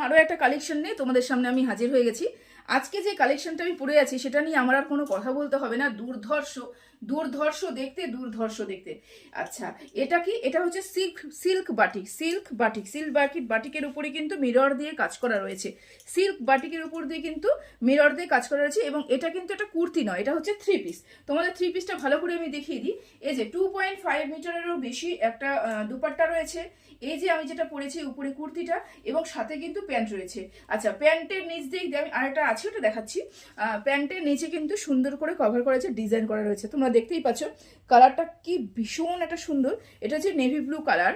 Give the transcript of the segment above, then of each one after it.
আরও একটা কালেকশন নিয়ে তোমাদের সামনে আমি হাজির হয়ে গেছি। আজকে যে কালেকশনটা আমি পরে আছি সেটা নিয়ে আমার আর কোনো কথা বলতে হবে না। দুর্ধর্ষ দুর্ধর্ষ দেখতে, দুর্ধর্ষ দেখতে। আচ্ছা, এটা কি? এটা হচ্ছে সিল্ক বাটিকের উপরে কিন্তু মিরর দিয়ে কাজ করা রয়েছে। সিল্ক বাটিকের উপর দিয়ে কিন্তু মিরর দিয়ে কাজ করা রয়েছে, এবং এটা কিন্তু একটা কুর্তি নয়, এটা হচ্ছে 3 পিস। তোমাদের 3 পিসটা ভালো করে আমি দেখিয়ে দিই। এই যে 2.5 মিটারেরও বেশি একটা দুপাট্টা রয়েছে। এই যে আমি যেটা পরেছি উপরে কুর্তিটা, এবং সাথে কিন্তু প্যান্ট রয়েছে। আচ্ছা, প্যান্টের নিচ দিয়ে আমি আরেকটা আছে ওটা দেখাচ্ছি। প্যান্টের নিচে কিন্তু সুন্দর করে কভার করেছে, ডিজাইন করা রয়েছে। তোমরা দেখতেই পাচ্ছ কালারটা কি ভীষণ একটা সুন্দর। এটা হচ্ছে নেভি ব্লু কালার,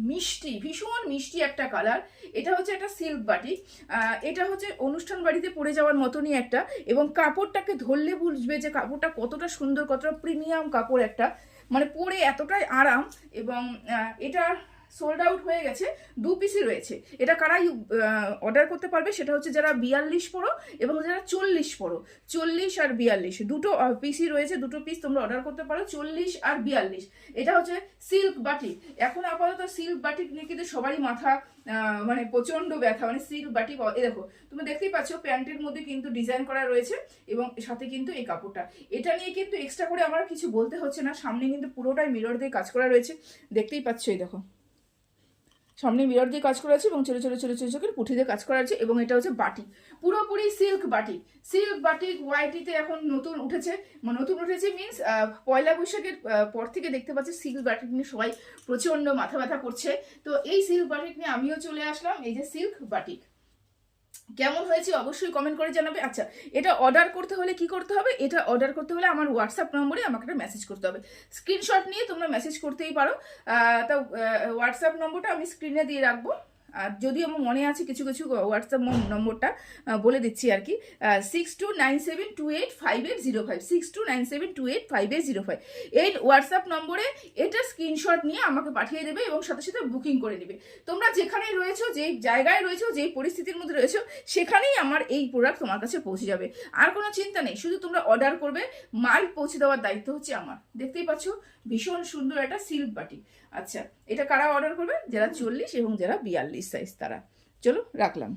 মিষ্টি, ভীষণ মিষ্টি একটা কালার। এটা হচ্ছে একটা সিল্ক বাটিক। এটা হচ্ছে অনুষ্ঠান বাড়িতে পরে যাওয়ার মতনই একটা, এবং কাপড়টাকে ধরলে বুঝবে যে কাপড়টা কতটা সুন্দর, কতটা প্রিমিয়াম কাপড় একটা, মানে পরে এতটাই আরাম। এবং এটা সোল্ড আউট হয়ে গেছে, 2 পিসই রয়েছে। এটা কারাই অর্ডার করতে পারবে? সেটা হচ্ছে যারা 42 পড়ো এবং যারা 40 পড়ো। 40 আর 42 দুটো পিসই রয়েছে, দুটো পিস তোমরা অর্ডার করতে পারো, 40 আর 42। এটা হচ্ছে সিল্ক বাটিক। এখন আপাতত সিল্ক বাটিক নিয়ে কিন্তু সবারই মাথা মানে প্রচন্ড ব্যথা, মানে সিল্ক বাটিক। এ দেখো, তুমি দেখতেই পাচ্ছ প্যান্টের মধ্যে কিন্তু ডিজাইন করা রয়েছে, এবং সাথে কিন্তু এই কাপড়টা। এটা নিয়ে কিন্তু এক্সট্রা করে আমার কিছু বলতে হচ্ছে না। সামনে কিন্তু পুরোটাই মিরর দিয়ে কাজ করা রয়েছে, দেখতেই পাচ্ছ। এই দেখো, সামনে মিরর দিয়ে কাজ করা আছে, এবং ছোটো ছোটো ছোটো ছোটো ছোটো পুঁথি দিয়ে কাজ করা আছে। এবং এটা হচ্ছে বাটিক, পুরোপুরি সিল্ক বাটিক। সিল্ক বাটিক ওয়াইটিতে এখন নতুন উঠেছে, নতুন উঠেছে মিনস পয়লা বৈশাখের পর থেকে দেখতে পাচ্ছি সিল্ক বাটিক নিয়ে সবাই প্রচণ্ড মাথা ব্যথা করছে। তো এই সিল্ক বাটিক নিয়ে আমিও চলে আসলাম। এই যে সিল্ক বাটিক, কেমন হয়েছে অবশ্যই কমেন্ট করে জানাবে। আচ্ছা, এটা অর্ডার করতে হলে কি করতে হবে? এটা অর্ডার করতে হলে আমার হোয়াটসঅ্যাপ নম্বরে আমাকে একটা মেসেজ করতে হবে। স্ক্রিনশট নিয়ে তোমরা মেসেজ করতেই পারো। তা হোয়াটসঅ্যাপ নম্বরটা আমি স্ক্রিনে দিয়ে রাখবো। আর যদিও আমার মনে আছে কিছু কিছু হোয়াটসঅ্যাপ নম্বরটা বলে দিচ্ছি আর কি। 6297285805, 6297285805। এই হোয়াটসঅ্যাপ নম্বরে এটা স্ক্রিনশট নিয়ে আমাকে পাঠিয়ে দেবে, এবং সাথে সাথে বুকিং করে নেবে। তোমরা যেখানেই রয়েছো, যেই জায়গায় রয়েছো, যেই পরিস্থিতির মধ্যে রয়েছো, সেখানেই আমার এই প্রোডাক্ট তোমার কাছে পৌঁছে যাবে। আর কোনো চিন্তা নেই, শুধু তোমরা অর্ডার করবে, মাল পৌঁছে দেওয়ার দায়িত্ব হচ্ছে আমার। দেখতেই পাচ্ছ ভীষণ সুন্দর একটা সিল্ক বাটিক। আচ্ছা, এটা কারা অর্ডার করবে? যারা 40 এবং যারা 42 সাইজ তারা। চলো রাখলাম।